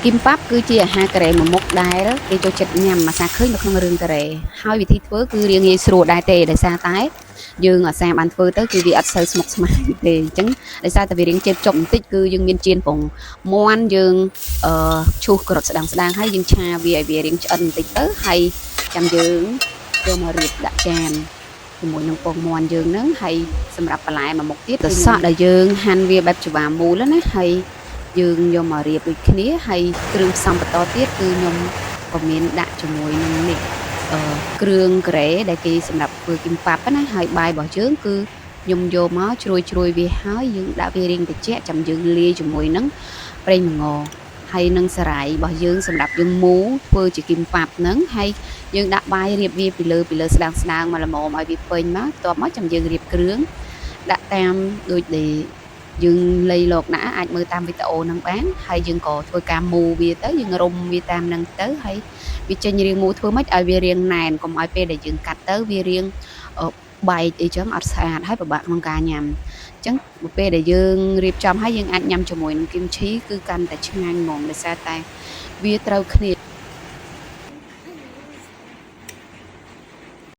គីមប៉ាប់គឺជាអាហារកូរ៉េមួយមុខដែលគេចូលចិត្តញ៉ាំអាសាឃើញនៅក្នុងរឿងកូរ៉េហើយវិធីធ្វើគឺរៀងងាយស្រួលដែរទេដោយសារតែយើងអាសាបានធ្វើទៅគឺវាអត់សូវស្មុគស្មាញទេអញ្ចឹងដោយសារតែវារៀងជេបចុកបន្តិចគឺយើងមានចៀនពងមាន់យើងឈូសក្រូចស្ដាងហើយយើងឆាវាឲ្យវារៀងឆ្អិនបន្តិចទៅហើយចាំយើងយកមករៀបដាក់ចានជាមួយនឹងពងមាន់យើងហ្នឹងហើយសម្រាប់បន្លែមួយមុខទៀតទៅសក់ដែលយើងហាន់វាបែបច្បាមូលណាហើយយើងយកមករៀបដូចគ្នាហើយគ្រឿងផ្សំបន្តទៀតគឺខ្ញុំក៏មានដាក់ជាមួយនឹងនេះគ្រឿងកូរ៉េដែលគេសម្រាប់ធ្វើគីមប៉ាប់ណាហើយបាយរបស់យើងគឺខ្ញុំយកមកជ្រួយវាហើយយើងដាក់វារៀងត្រជាក់ចាំយើងលាយជាមួយនឹងប្រេងល្ងហើយនឹងសារាយរបស់យើងសម្រាប់យើងមូធ្វើជាគីមប៉ាប់ហ្នឹងហើយយើងដាក់បាយរៀបវាពីលើស្ដើងមកល្មមឲ្យវាពេញមកបន្ទាប់មកចាំយើងរៀបគ្រឿងដាក់តាមដូចដែលយើងលៃលោកណាអាចមើលតាមវីដេអូហ្នឹងបានហើយយើងក៏ធ្វើការមូវាទៅយើងរុំវាតាមហ្នឹងទៅហើយវាចេញរាងមូធ្វើម៉េចឲ្យវារាងណែនកុំឲ្យពេលដែលយើងកាត់ទៅវារាងបែកអីចឹងអត់ស្អាតហើយពិបាកក្នុងការញ៉ាំអញ្ចឹងពេលដែលយើងរៀបចំហើយយើងអាចញ៉ាំជាមួយនឹងគីមឈីគឺកាន់តែឆ្ងាញ់ហ្មងដោយសារតែវាត្រូវគ្នា